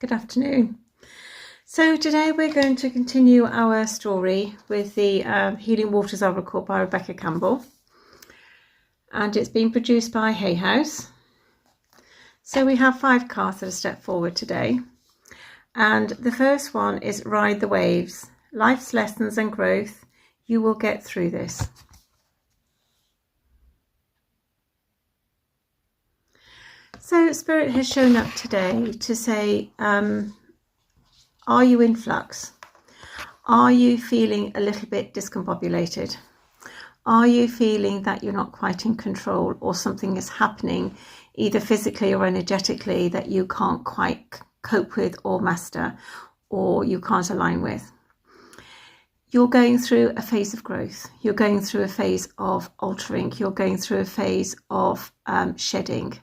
Good afternoon. So today we're going to continue our story with the Healing Waters Oracle by Rebecca Campbell, and it's been produced by Hay House. So we have 5 cards that are stepped forward today, and the first one is Ride the Waves, Life's Lessons and Growth. You will get through this. So Spirit has shown up today to say, are you in flux? Are you feeling a little bit discombobulated? Are you feeling that you're not quite in control, or something is happening either physically or energetically that you can't quite cope with or master, or you can't align with? You're going through a phase of growth. You're going through a phase of altering. You're going through a phase of shedding.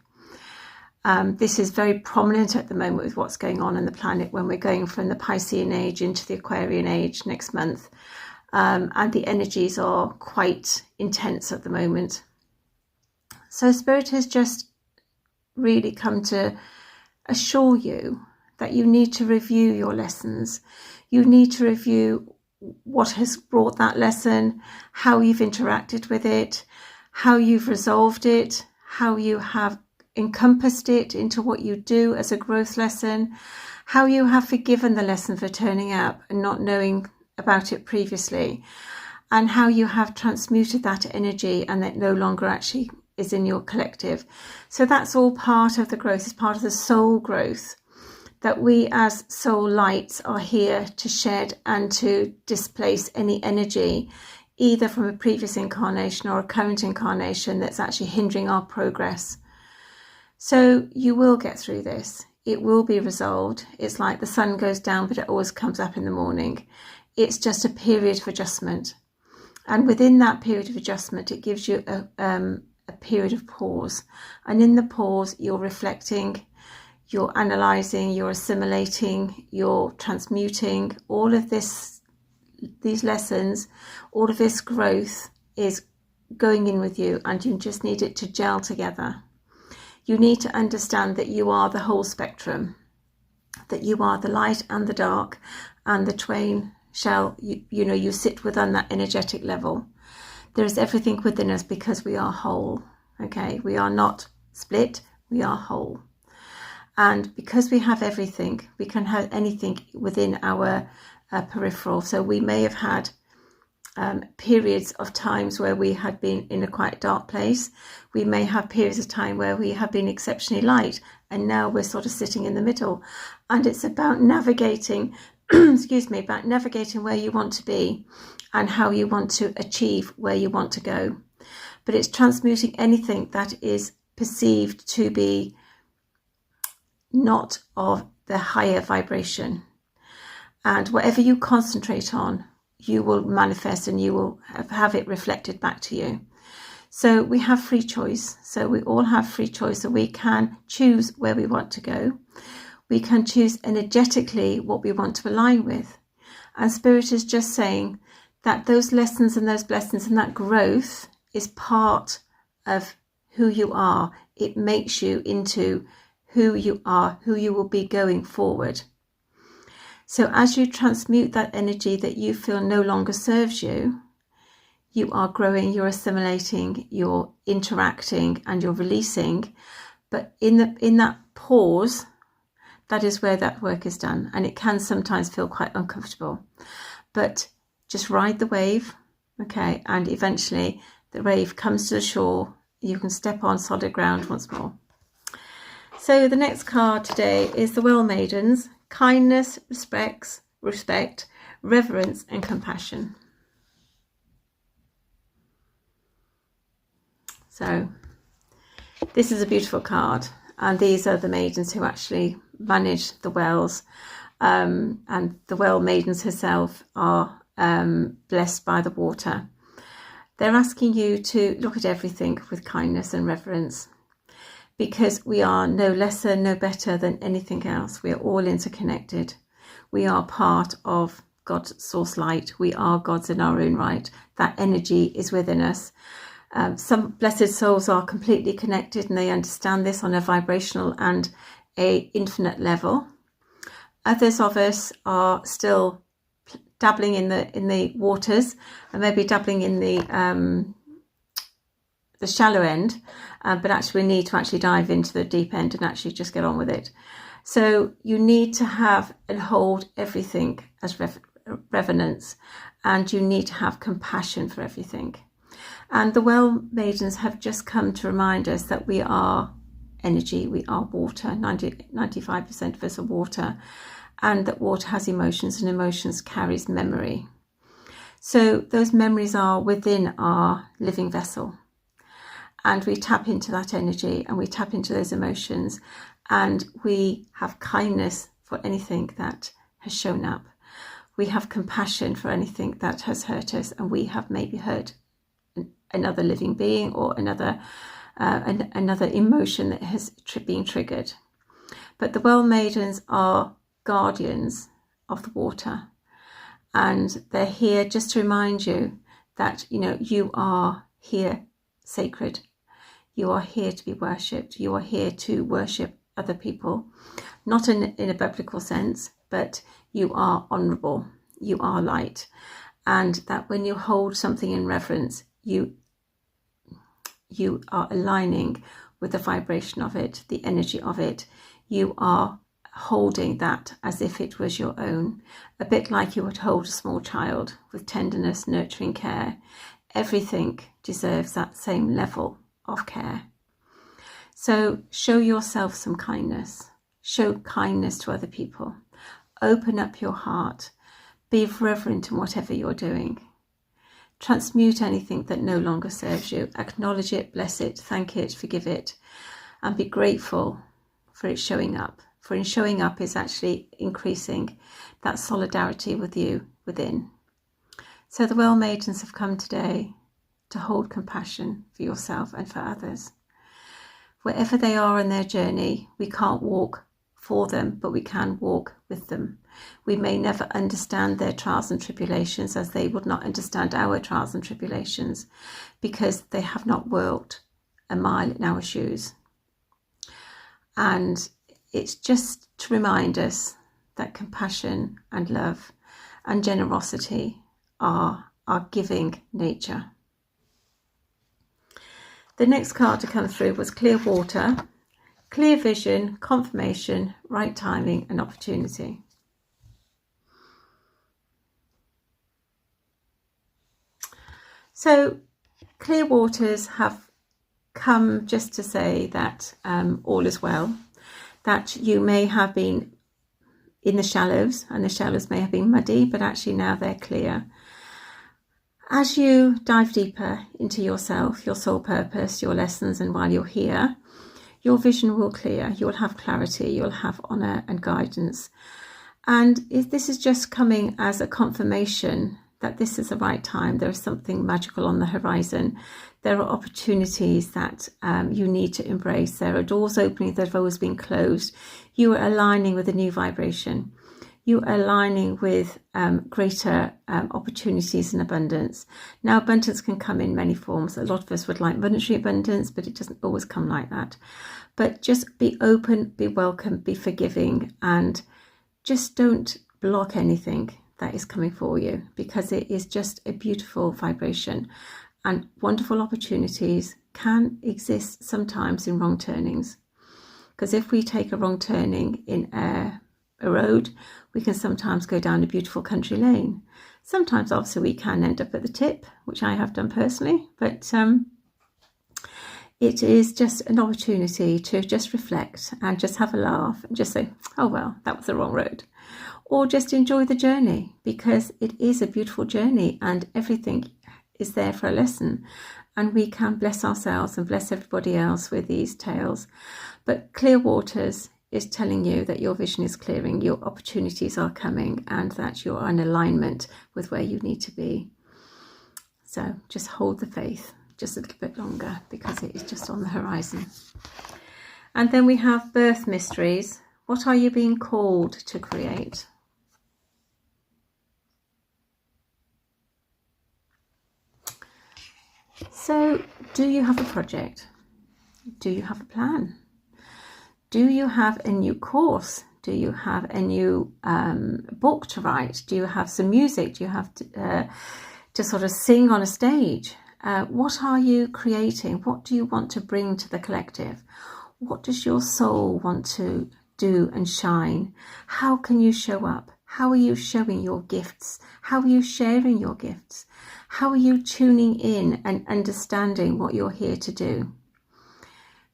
This is very prominent at the moment with what's going on the planet when we're going from the Piscean age into the Aquarian age next month. And the energies are quite intense at the moment. So Spirit has just really come to assure you that you need to review your lessons. You need to review what has brought that lesson, how you've interacted with it, how you've resolved it, how you have encompassed it into what you do as a growth lesson, how you have forgiven the lesson for turning up and not knowing about it previously, and how you have transmuted that energy and that no longer actually is in your collective. So that's all part of the growth. It's part of the soul growth that we as soul lights are here to shed and to displace any energy either from a previous incarnation or a current incarnation that's actually hindering our progress. So you will get through this. It will be resolved. It's like the sun goes down, but it always comes up in the morning. It's just a period of adjustment. And within that period of adjustment, it gives you a period of pause. And in the pause, you're reflecting, you're analysing, you're assimilating, you're transmuting. All of these lessons, all of this growth is going in with you, and you just need it to gel together. You need to understand that you are the whole spectrum, that you are the light and the dark, and the twain shall, you sit within that energetic level. There is everything within us because we are whole, okay? We are not split, we are whole. And because we have everything, we can have anything within our peripheral. So we may have had periods of times where we had been in a quite dark place. We may have periods of time where we have been exceptionally light, and now we're sort of sitting in the middle. And it's about navigating, about navigating where you want to be and how you want to achieve where you want to go. But it's transmuting anything that is perceived to be not of the higher vibration. And whatever you concentrate on, you will manifest, and you will have it reflected back to you. So we have free choice. So we all have free choice. So we can choose where we want to go. We can choose energetically what we want to align with. And Spirit is just saying that those lessons and those blessings and that growth is part of who you are. It makes you into who you are, who you will be going forward. So as you transmute that energy that you feel no longer serves you, you are growing, you're assimilating, you're interacting, and you're releasing. But in that pause, that is where that work is done. And it can sometimes feel quite uncomfortable. But just ride the wave, okay? And eventually the wave comes to the shore. You can step on solid ground once more. So the next card today is the Well Maidens. Kindness, respect, reverence, and compassion. So this is a beautiful card, and these are the maidens who actually manage the wells, and the Well Maidens herself are blessed by the water. They're asking you to look at everything with kindness and reverence, because we are no lesser, no better than anything else. We are all interconnected. We are part of God's source light. We are gods in our own right. That energy is within us. Some blessed souls are completely connected, and they understand this on a vibrational and a infinite level. Others of us are still dabbling in the waters, and maybe dabbling in the shallow end, but actually we need to actually dive into the deep end and actually just get on with it. So you need to have and hold everything as reverence, and you need to have compassion for everything. And the Well Maidens have just come to remind us that we are energy, we are water, 95% of us are water, and that water has emotions, and emotions carries memory. So those memories are within our living vessel, and we tap into that energy and we tap into those emotions, and we have kindness for anything that has shown up. We have compassion for anything that has hurt us, and we have maybe hurt another living being or another emotion that has been triggered. But the Well Maidens are guardians of the water, and they're here just to remind you that, you know, you are here sacred. You are here to be worshipped. You are here to worship other people, not in a biblical sense, but you are honourable, you are light, and that when you hold something in reverence, you are aligning with the vibration of it, the energy of it. You are holding that as if it was your own, a bit like you would hold a small child with tenderness, nurturing care. Everything deserves that same level of care. So show yourself some kindness. Show kindness to other people. Open up your heart. Be reverent in whatever you're doing. Transmute anything that no longer serves you. Acknowledge it, bless it, thank it, forgive it, and be grateful for it showing up. For in showing up is actually increasing that solidarity with you within. So the Well Maidens have come today to hold compassion for yourself and for others. Wherever they are in their journey, we can't walk for them, but we can walk with them. We may never understand their trials and tribulations, as they would not understand our trials and tribulations, because they have not walked a mile in our shoes. And it's just to remind us that compassion and love and generosity are our giving nature. The next card to come through was clear water, clear vision, confirmation, right timing and opportunity. So clear waters have come just to say that all is well, that you may have been in the shallows, and the shallows may have been muddy, but actually now they're clear. As you dive deeper into yourself, your soul purpose, your lessons, and while you're here, your vision will clear, you'll have clarity, you'll have honour and guidance. And this is just coming as a confirmation that this is the right time. There is something magical on the horizon. There are opportunities that you need to embrace. There are doors opening that have always been closed. You are aligning with a new vibration. You are aligning with greater opportunities and abundance. Now, abundance can come in many forms. A lot of us would like monetary abundance, but it doesn't always come like that. But just be open, be welcome, be forgiving, and just don't block anything that is coming for you, because it is just a beautiful vibration, and wonderful opportunities can exist sometimes in wrong turnings. Because if we take a wrong turning in a road, we can sometimes go down a beautiful country lane. Sometimes obviously we can end up at the tip, which I have done personally, but it is just an opportunity to just reflect and just have a laugh and just say, oh well, that was the wrong road. Or just enjoy the journey, because it is a beautiful journey and everything is there for a lesson, and we can bless ourselves and bless everybody else with these tales. But clear waters is telling you that your vision is clearing, your opportunities are coming, and that you're in alignment with where you need to be. So just hold the faith just a little bit longer, because it is just on the horizon. And then we have birth mysteries. What are you being called to create? So, do you have a project? Do you have a plan? Do you have a new course Do you have a new book to write? Do you have some music? Do you have to sort of sing on a stage? What are you creating? What do you want to bring to the collective? What does your soul want to do and shine? How can you show up? How are you showing your gifts? How are you sharing your gifts? How are you tuning in and understanding what you're here to do?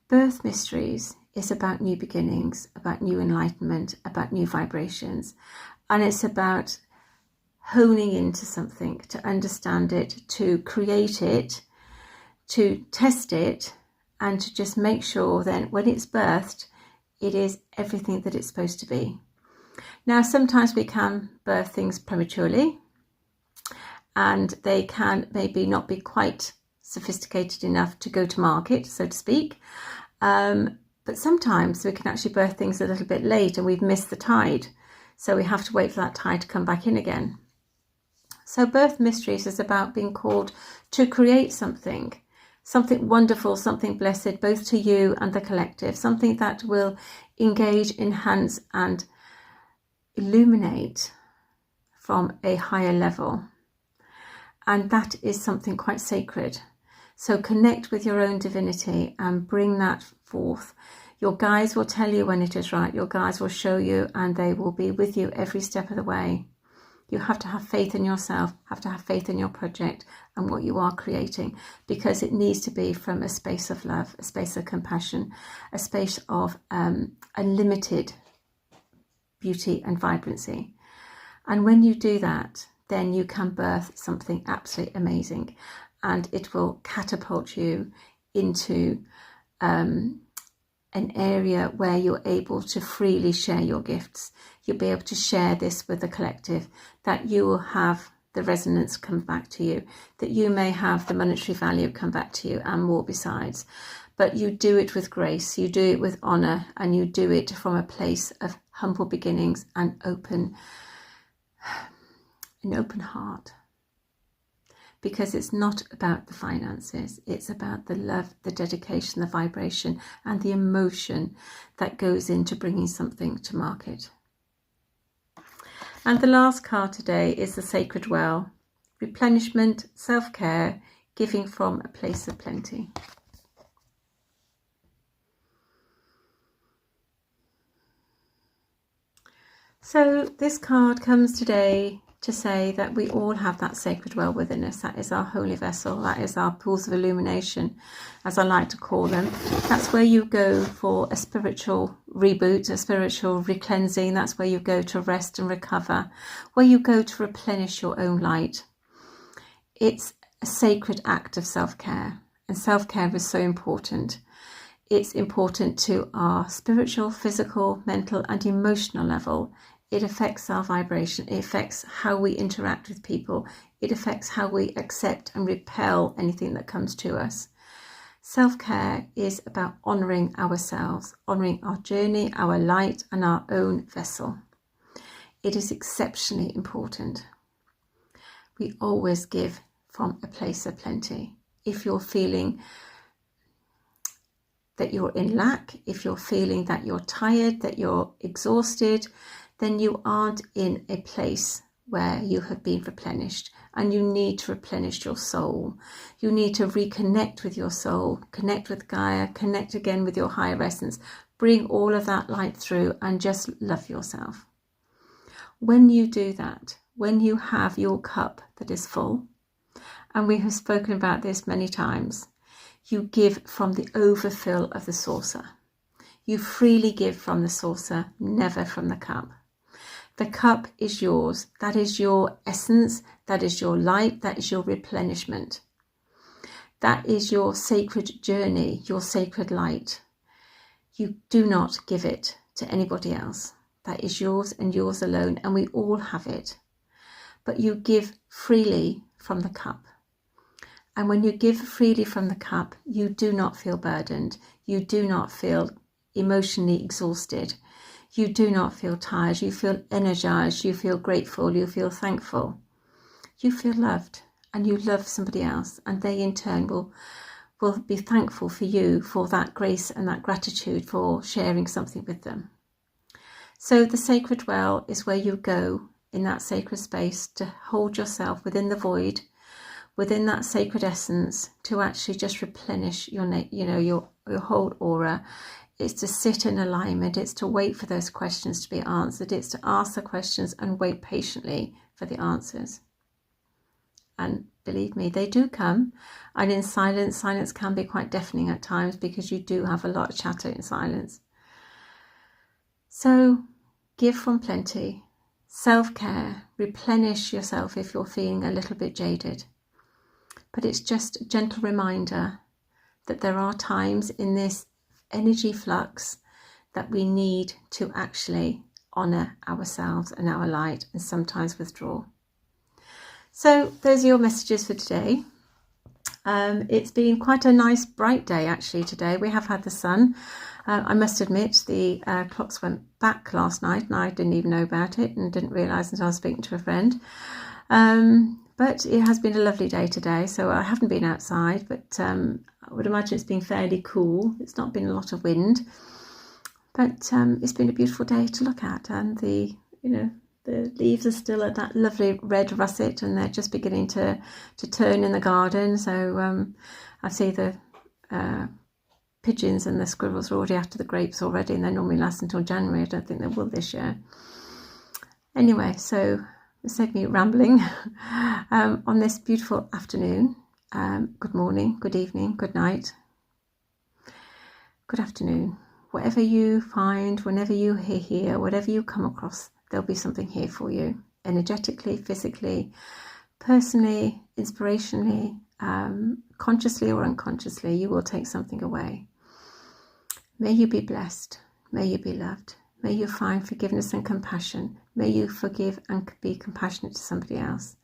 Birth Mysteries is about new beginnings, about new enlightenment, about new vibrations. And it's about honing into something, to understand it, to create it, to test it, and to just make sure then when it's birthed, it is everything that it's supposed to be. Now, sometimes we can birth things prematurely, and they can maybe not be quite sophisticated enough to go to market, so to speak. But sometimes we can actually birth things a little bit late and we've missed the tide. So we have to wait for that tide to come back in again. So Birth Mysteries is about being called to create something wonderful, something blessed, both to you and the collective, something that will engage, enhance and illuminate from a higher level. And that is something quite sacred. So connect with your own divinity and bring that forth. Your guides will tell you when it is right. Your guides will show you, and they will be with you every step of the way. You have to have faith in yourself, have to have faith in your project and what you are creating, because it needs to be from a space of love, a space of compassion, a space of unlimited beauty and vibrancy. And when you do that, then you can birth something absolutely amazing, and it will catapult you into an area where you're able to freely share your gifts. You'll be able to share this with the collective, that you will have the resonance come back to you, that you may have the monetary value come back to you and more besides. But you do it with grace, you do it with honour, and you do it from a place of humble beginnings and an open heart. Because it's not about the finances, it's about the love, the dedication, the vibration and the emotion that goes into bringing something to market. And the last card today is the Sacred Well. Replenishment, self-care, giving from a place of plenty. So this card comes today to say that we all have that sacred well within us. That is our holy vessel. That is our pools of illumination, as I like to call them. That's where you go for a spiritual reboot, a spiritual recleansing. That's where you go to rest and recover, where you go to replenish your own light. It's a sacred act of self-care, and self-care is so important. It's important to our spiritual, physical, mental and emotional level. It affects our vibration. It affects how we interact with people. It affects how we accept and repel anything that comes to us. Self-care is about honouring ourselves, honouring our journey, our light and our own vessel. It is exceptionally important. We always give from a place of plenty. If you're feeling that you're in lack, if you're feeling that you're tired, that you're exhausted, then you aren't in a place where you have been replenished, and you need to replenish your soul. You need to reconnect with your soul, connect with Gaia, connect again with your higher essence, bring all of that light through and just love yourself. When you do that, when you have your cup that is full, and we have spoken about this many times, you give from the overfill of the saucer. You freely give from the saucer, never from the cup. The cup is yours. That is your essence. That is your light. That is your replenishment. That is your sacred journey, your sacred light. You do not give it to anybody else. That is yours and yours alone, and we all have it. But you give freely from the cup. And when you give freely from the cup, you do not feel burdened. You do not feel emotionally exhausted. You do not feel tired. You feel energized. You feel grateful. You feel thankful. You feel loved, and you love somebody else, and they in turn will be thankful for you for that grace and that gratitude for sharing something with them. So the sacred well is where you go in that sacred space to hold yourself within the void, within that sacred essence, to actually just replenish your whole aura. It's to sit in alignment. It's to wait for those questions to be answered. It's to ask the questions and wait patiently for the answers. And believe me, they do come. And in silence can be quite deafening at times, because you do have a lot of chatter in silence. So give from plenty, self-care, replenish yourself if you're feeling a little bit jaded. But it's just a gentle reminder that there are times in this energy flux that we need to actually honour ourselves and our light, and sometimes withdraw. So those are your messages for today. It's been quite a nice bright day actually today. We have had the sun. I must admit the clocks went back last night and I didn't even know about it and didn't realise until I was speaking to a friend. But it has been a lovely day today, so I haven't been outside, but I would imagine it's been fairly cool. It's not been a lot of wind, but it's been a beautiful day to look at, and the leaves are still at that lovely red russet, and they're just beginning to turn in the garden. So I see the pigeons and the squirrels are already after the grapes already, and they normally last until January. I don't think they will this year. Anyway, so save me rambling on this beautiful afternoon. Good morning, good evening, good night, good afternoon. Whatever you find, whenever you hear, whatever you come across, there'll be something here for you, energetically, physically, personally, inspirationally, consciously or unconsciously. You will take something away. May you be blessed. May you be loved. May you find forgiveness and compassion. May you forgive and be compassionate to somebody else.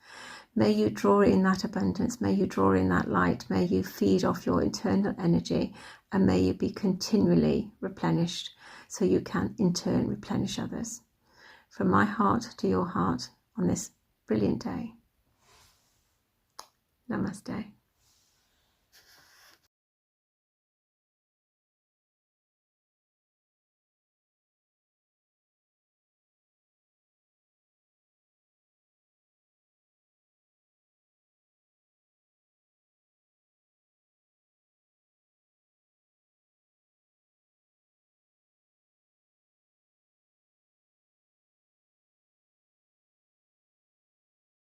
May you draw in that abundance. May you draw in that light. May you feed off your internal energy, and may you be continually replenished so you can in turn replenish others. From my heart to your heart on this brilliant day. Namaste.